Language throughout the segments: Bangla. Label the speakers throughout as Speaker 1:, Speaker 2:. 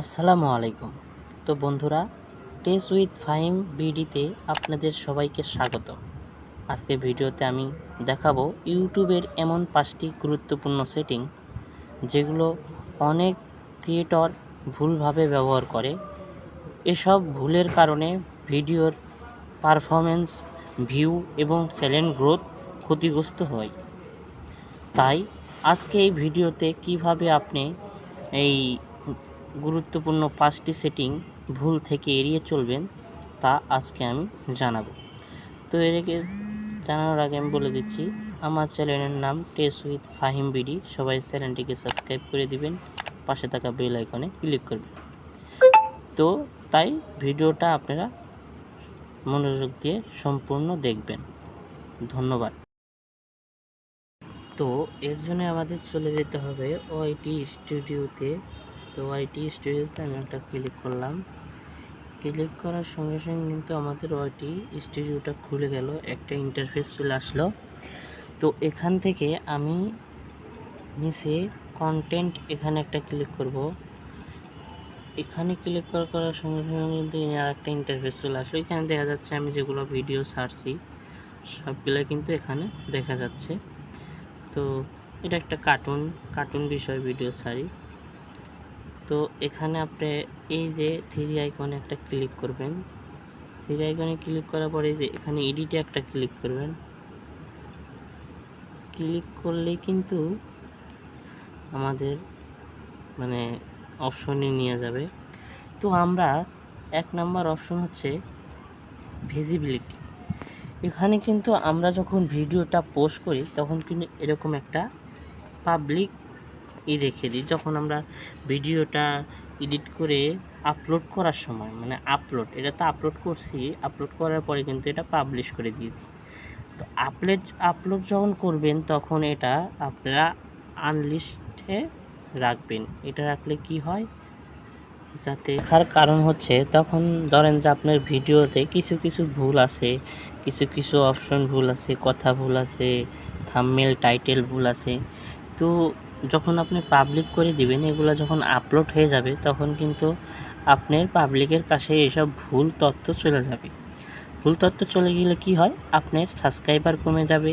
Speaker 1: আসসালামু আলাইকুম। তো বন্ধুরা, টেস উইথ ফাহিম বিডিতে আপনাদের সবাইকে স্বাগত। আজকে ভিডিওতে আমি দেখাবো ইউটিউবের এমন 5টি গুরুত্বপূর্ণ সেটিং যেগুলো অনেক ক্রিয়েটর ভুলভাবে ব্যবহার করে। এসব ভুলের কারণে ভিডিওর পারফরমেন্স, ভিউ এবং চ্যানেল গ্রোথ ক্ষতিগ্রস্ত হয়। তাই আজকে এই ভিডিওতে কিভাবে আপনি এই গুরুত্বপূর্ণ 5টি সেটিং ভুল থেকে এড়িয়ে চলবেন তা আজকে আমি জানাবো। তো এর আগে জানানোর আগে আমি বলে দিচ্ছি, আমার চ্যানেলের নাম টেস উইথ ফাহিম বিডি। সবাই চ্যানেলটিকে সাবস্ক্রাইব করে দিবেন, পাশে থাকা বেল আইকনে ক্লিক করবেন। তো তাই ভিডিওটা আপনারা মনোযোগ দিয়ে সম্পূর্ণ দেখবেন। ধন্যবাদ। তো এর জন্য আমাদের চলে যেতে হবে ওআইটি স্টুডিওতে। তো ওআইটি স্টুডিওতে আমি একটা ক্লিক করলাম। ক্লিক করার সঙ্গে সঙ্গে কিন্তু আমাদের ওআইটি স্টুডিওটা খুলে গেল, একটা ইন্টারফেস চলে আসলো। তো এখান থেকে আমি নিচে কন্টেন্ট এখানে একটা ক্লিক করব। এখানে ক্লিক করার সঙ্গে সঙ্গে কিন্তু আর একটা ইন্টারফেস চলে আসলো। এখানে দেখা যাচ্ছে আমি যেগুলো ভিডিও ছাড়ছি সবগুলো কিন্তু এখানে দেখা যাচ্ছে। তো এটা একটা কার্টুন বিষয় ভিডিও ছাড়ি। তো এখানে আপনি এই যে থ্রি আইকনে একটা ক্লিক করবেন। থ্রি আইকনে ক্লিক করার পরে যে এখানে এডিটে একটা ক্লিক করবেন। ক্লিক করলেই কিন্তু আমাদের অপশনে নিয়ে যাবে। তো আমরা 1 নাম্বার অপশন হচ্ছে ভিজিবিলিটি। এখানে কিন্তু আমরা যখন ভিডিওটা পোস্ট করি তখন কিন্তু এরকম একটা পাবলিক রেখে দিই। যখন আমরা ভিডিওটা এডিট করে আপলোড করার সময় এটা তো আপলোড করছি, আপলোড করার পরে কিন্তু এটা পাবলিশ করে দিয়েছি। তো আপলোড যখন করবেন তখন এটা আপনারা আনলিস্টে রাখবেন। এটা রাখলে কি হয়, যাতে রাখার কারণ হচ্ছে তখন ধরেন যে আপনার ভিডিওতে কিছু ভুল আছে, কিছু অপশন ভুল আছে, কথা ভুল আছে, থাম্বনেল টাইটেল ভুল আছে। তো যখন আপনি পাবলিক করে দিবেন, এগুলো যখন আপলোড হয়ে যাবে তখন কিন্তু আপনার পাবলিকের কাছে এসব ভুল তথ্য চলে যাবে। ভুল তথ্য চলে গেলে কি হয়, আপনার সাবস্ক্রাইবার কমে যাবে,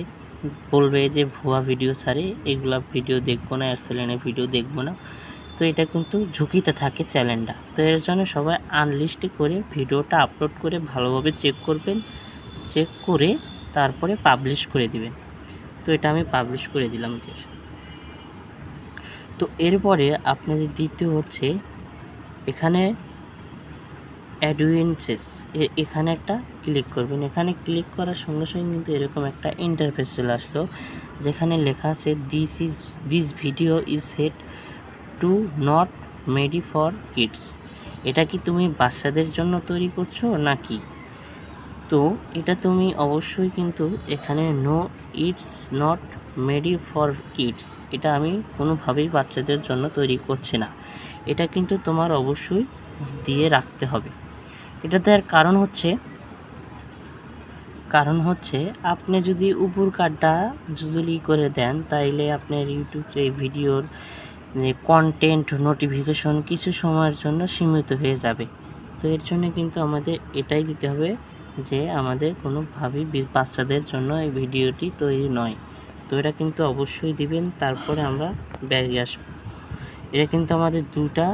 Speaker 1: বলবে যে ভুয়া ভিডিও ছাড়ে, এগুলা ভিডিও দেখবো না, এর চ্যানেলে ভিডিও দেখবো না। তো এটা কিন্তু ঝুঁকিতে থাকে চ্যানেলটা। তো এর জন্য সবাই আনলিস্টে করে ভিডিওটা আপলোড করে ভালোভাবে চেক করবেন, চেক করে তারপরে পাবলিশ করে দিবেন। তো এটা আমি পাবলিশ করে দিলাম। তো এরপরে আপনাদের দ্বিতীয় হচ্ছে এখানে অ্যাডভান্সেস, এখানে একটা ক্লিক করবেন। এখানে ক্লিক করার সঙ্গে সঙ্গে কিন্তু এরকম একটা ইন্টারফেস চলে আসলো, যেখানে লেখা আছে this video is set to not made for kids. এটা কি তুমি বাচ্চাদের জন্য তৈরি করছো নাকি? তো এটা তুমি অবশ্যই কিন্তু এখানে no, it's not made for kids, এটা আমি কোনোভাবেই বাচ্চাদের জন্য তৈরি করছি না। এটা কিন্তু তোমার অবশ্যই দিয়ে রাখতে হবে। এটা দেওয়ার কারণ হচ্ছে আপনি যদি উপর কার্ডটা জুজুলি করে দেন, তাইলে আপনার ইউটিউব এই ভিডিওর কন্টেন্ট নোটিফিকেশন কিছু সময়ের জন্য সীমিত হয়ে যাবে। তো এর জন্য কিন্তু আমাদের এটাই দিতে হবে যে আমাদের কোনোভাবেই বাচ্চাদের জন্য এই ভিডিওটি তৈরি নয়। তো এটা কিন্তু অবশ্যই দিবেন, তারপরে আমরা ব্যাগে আসবো। এটা কিন্তু আমাদের দুটা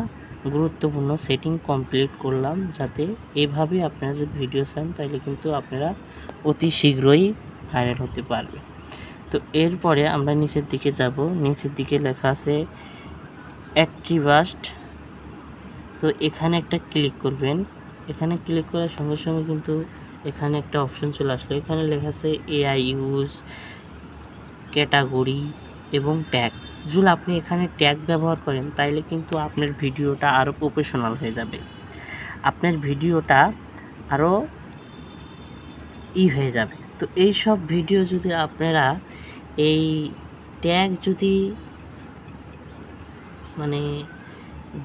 Speaker 1: গুরুত্বপূর্ণ সেটিং কমপ্লিট করলাম, যাতে এভাবে আপনারা যদি ভিডিও চান তাহলে কিন্তু আপনারা অতি শীঘ্রই ভাইরাল হতে পারবে। তো এরপরে আমরা নিচের দিকে যাব। নিচের দিকে লেখা আছে অ্যাট্রিবাস্ট। তো এখানে একটা ক্লিক করবেন। এখানে ক্লিক করার সঙ্গে সঙ্গে কিন্তু এখানে একটা অপশন চলে আসলো। এখানে লেখা আছে এআই ইউজ, ক্যাটাগরি এবং ট্যাগ। যদি আপনি এখানে ট্যাগ ব্যবহার করেন তাইলে কিন্তু আপনার ভিডিওটা আরও প্রফেশনাল হয়ে যাবে, আপনার ভিডিওটা আরও হয়ে যাবে। তো এই সব ভিডিও যদি আপনারা এই ট্যাগ যদি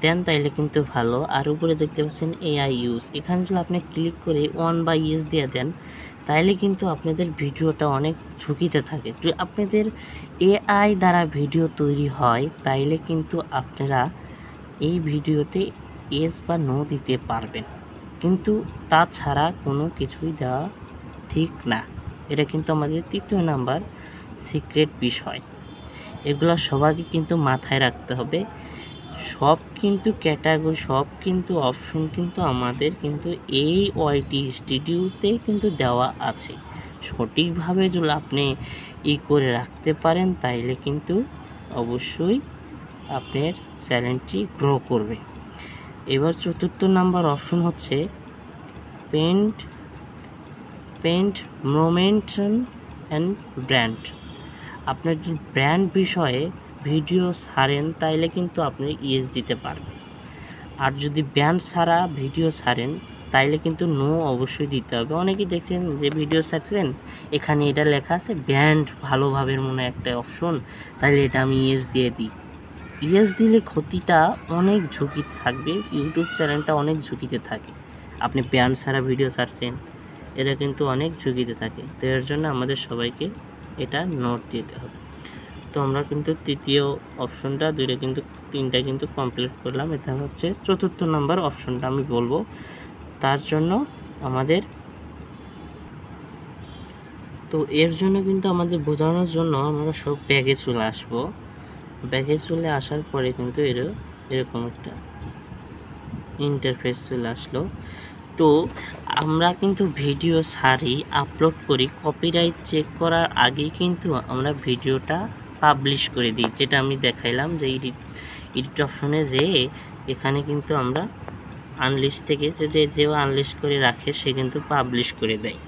Speaker 1: দেন তাইলে কিন্তু ভালো। আর উপরে দেখতে পাচ্ছেন এআই ইউজ, এখানে যদি আপনি ক্লিক করে 1/S দিয়ে দেন তাইলে কিন্তু আপনাদের ভিডিওটা অনেক ঝুঁকিতে থাকে। যদি আপনাদের এআই দ্বারা ভিডিও তৈরি হয় তাইলে কিন্তু আপনারা এই ভিডিওতে ইয়েস বা নো দিতে পারবেন, কিন্তু তাছাড়া কোনো কিছুই দেওয়া ঠিক না। এটা কিন্তু আমাদের 3য় নাম্বার সিক্রেট বিষয়। এগুলো সবাইকে কিন্তু মাথায় রাখতে হবে। সব কিন্তু ক্যাটাগরি, সব কিন্তু অপশন কিন্তু আমাদের কিন্তু এই ওয়াইটি স্টুডিওতে কিন্তু দেওয়া আছে। সঠিকভাবে যদি আপনি করে রাখতে পারেন তাইলে কিন্তু অবশ্যই আপনার চ্যানেলটি গ্রো করবে। এবার 4র্থ নাম্বার অপশন হচ্ছে পেন্ট মোমেন্টন অ্যান্ড ব্র্যান্ড। আপনার যদি ব্র্যান্ড বিষয়ে ভিডিও ছাড়েন তাইলে কিন্তু আপনি ইয়েস দিতে পারবেন। আর যদি ব্র্যান্ড ছাড়া ভিডিও ছাড়েন তাইলে কিন্তু নো অবশ্যই দিতে হবে। অনেকেই দেখছেন যে ভিডিও ছাড়ছেন, এখানে এটা লেখা আছে ব্র্যান্ড ভালোভাবে মনে একটা অপশন, তাইলে এটা আমি ইয়েস দিয়ে দিই। ইয়েস দিলে ক্ষতিটা অনেক ঝুঁকি থাকবে, ইউটিউব চ্যানেলটা অনেক ঝুঁকিতে থাকে। আপনি ব্র্যান্ড ছাড়া ভিডিও ছাড়ছেন, এটা কিন্তু অনেক ঝুঁকিতে থাকে। তো এর জন্য আমাদের সবাইকে এটা নোট দিতে হবে। তো আমরা কিন্তু 3য় অপশনটা 3টা কিন্তু কমপ্লিট করলাম। এটা হচ্ছে 4র্থ নাম্বার অপশনটা আমি বলবো। তার জন্য আমাদের তো এর জন্য কিন্তু আমাদের বোঝানোর জন্য আমরা সব ব্যাগে চলে আসবো। ব্যাগে চলে আসার পরে কিন্তু এরকম একটা ইন্টারফেস চলে আসলো। তো আমরা কিন্তু ভিডিও ছাড়ি, আপলোড করি, কপিরাইট চেক করার আগেই কিন্তু আমরা ভিডিওটা পাবলিশ করে দিই। যেটা আমি দেখাইলাম যে এডিট অপশনে যেয়ে এখানে কিন্তু আমরা আনলিস্ট থেকে যদি যেও আনলিস্ট করে রাখে সে কিন্তু পাবলিশ করে দেয়।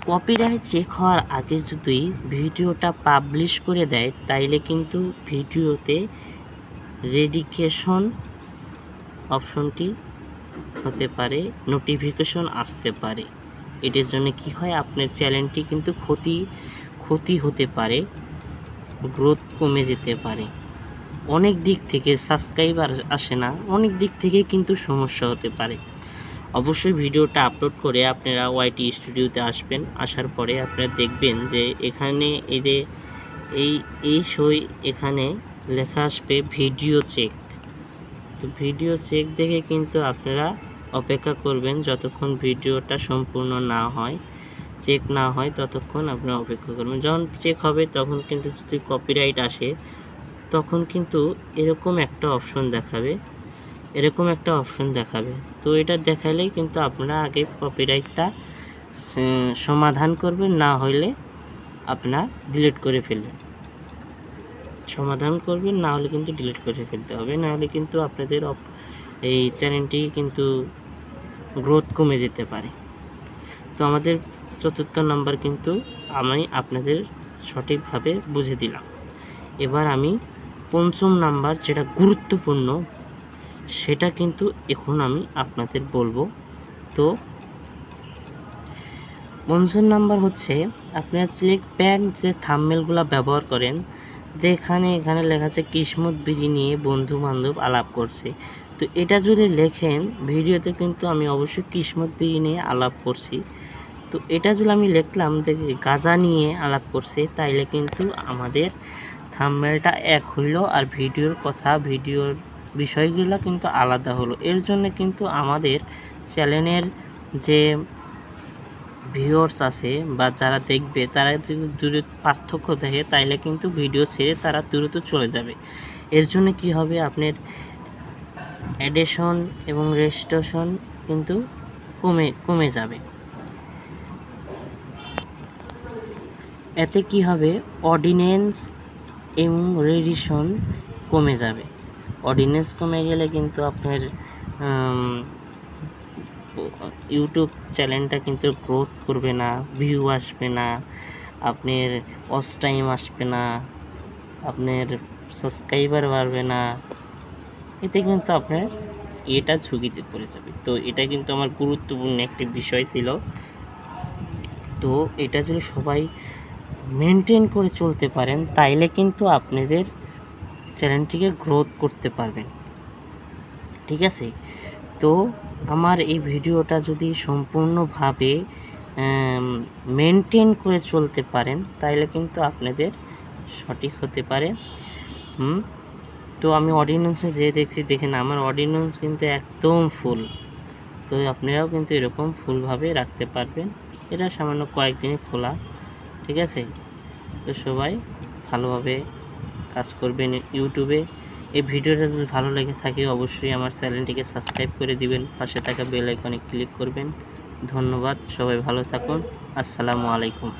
Speaker 1: কপিরাইট চেক হওয়ার আগে যদি ভিডিওটা পাবলিশ করে দেয় তাইলে কিন্তু ভিডিওতে রেডিকেশন অপশনটি হতে পারে, নোটিফিকেশন আসতে পারে। এটার জন্য কি হয়, আপনার চ্যানেলটি কিন্তু ক্ষতি হতে পারে, গ্রোথ কমে যেতে পারে। অনেক দিক থেকে সাবস্ক্রাইবার আসে না, অনেক দিক থেকে কিন্তু সমস্যা হতে পারে। অবশ্যই ভিডিওটা আপলোড করে আপনারা ওয়াইটি স্টুডিওতে আসবেন। আসার পরে আপনারা দেখবেন যে এখানে এই যে এই সই এখানে লেখা আসবে ভিডিও চেক। তো ভিডিও চেক দেখে কিন্তু আপনারা অপেক্ষা করবেন যতক্ষণ ভিডিওটা সম্পূর্ণ না হয়, চেক না হয় ততক্ষণ আপনারা অপেক্ষা করবেন। যখন চেক হবে তখন কিন্তু যদি কপিরাইট আসে তখন কিন্তু এরকম একটা অপশন দেখাবে। তো এটা দেখালেই কিন্তু আপনারা আগে কপিরাইটটা সমাধান করবেন, না হলে আপনার ডিলিট করে ফেলবেন। সমাধান করবেন, না হলে কিন্তু ডিলিট করে ফেলতে হবে, না হলে কিন্তু আপনাদের এই চ্যানেলটি কিন্তু গ্রোথ কমে যেতে পারে। তো আমাদের 4র্থ নাম্বার কিন্তু আমি আপনাদের সঠিকভাবে বুঝে দিলাম। এবার আমি 5ম নাম্বার যেটা গুরুত্বপূর্ণ সেটা কিন্তু এখন আমি আপনাদের বলবো। তো 5ম নাম্বার হচ্ছে আপনারা সিলেক্ট প্যান্ট যে থাম্বনেলগুলো ব্যবহার করেন, এখানে লেখা আছে কিসমত বিড়ি নিয়ে বন্ধু বান্ধব আলাপ করছে। তো এটা যদি লেখেন ভিডিওতে কিন্তু আমি অবশ্যই কিসমত বিড়ি নিয়ে আলাপ করছি। তো এটা যদি আমি লিখলাম যে গাঁজা নিয়ে আলাপ করছে, তাইলে কিন্তু আমাদের থাম্বনেলটা এক হইল আর ভিডিওর বিষয়গুলো কিন্তু আলাদা হলো। এর জন্য কিন্তু আমাদের চ্যানেলের যে ভিউয়ার্স আছে বা যারা দেখবে তারা যদি দ্রুত পার্থক্য দেখে তাইলে কিন্তু ভিডিও ছেড়ে তারা দ্রুত চলে যাবে। এর জন্য কি হবে, আপনার অ্যাডিশন এবং রেজিস্ট্রেশন কিন্তু কমে যাবে। এতে কি হবে, অডিয়েন্স এবং রেডিশন কমে যাবে। অডিয়েন্স কমে গেলে কিন্তু আপনার ইউটিউব চ্যানেলটা কিন্তু গ্রোথ করবে না, ভিউ আসবে না, আপনার ওয়াচ টাইম আসবে না, আপনার সাবস্ক্রাইবার বাড়বে না। এতে কিন্তু আপনার এটা ঝুঁকিতে পড়ে যাবে। তো এটা কিন্তু আমার গুরুত্বপূর্ণ একটি বিষয় ছিল। তো এটা যদি সবাই মেনটেন করে চলতে পারেন তাইলে কিন্তু আপনাদের চ্যানেলটিকে গ্রোথ করতে পারবেন। ঠিক আছে? তো আমার এই ভিডিওটা যদি সম্পূর্ণভাবে মেনটেন করে চলতে পারেন তাইলে কিন্তু আপনাদের সঠিক হতে পারে। তো আমি অর্ডিন্যান্সে যেয়ে দেখছি, দেখেন আমার অর্ডিন্যান্স কিন্তু একদম ফুল। তো আপনারাও কিন্তু এরকম ফুলভাবে রাখতে পারবেন। এটা সামান্য কয়েকদিনে খোলা, ঠিক আছে? তো সবাই ভালোভাবে কাজ করবেন ইউটিউবে। এই ভিডিওটা যদি ভালো লেগে থাকে অবশ্যই আমার চ্যানেলটিকে সাবস্ক্রাইব করে দিবেন, পাশে থাকা বেল আইকনে ক্লিক করবেন। ধন্যবাদ, সবাই ভালো থাকুন। আসসালামু আলাইকুম।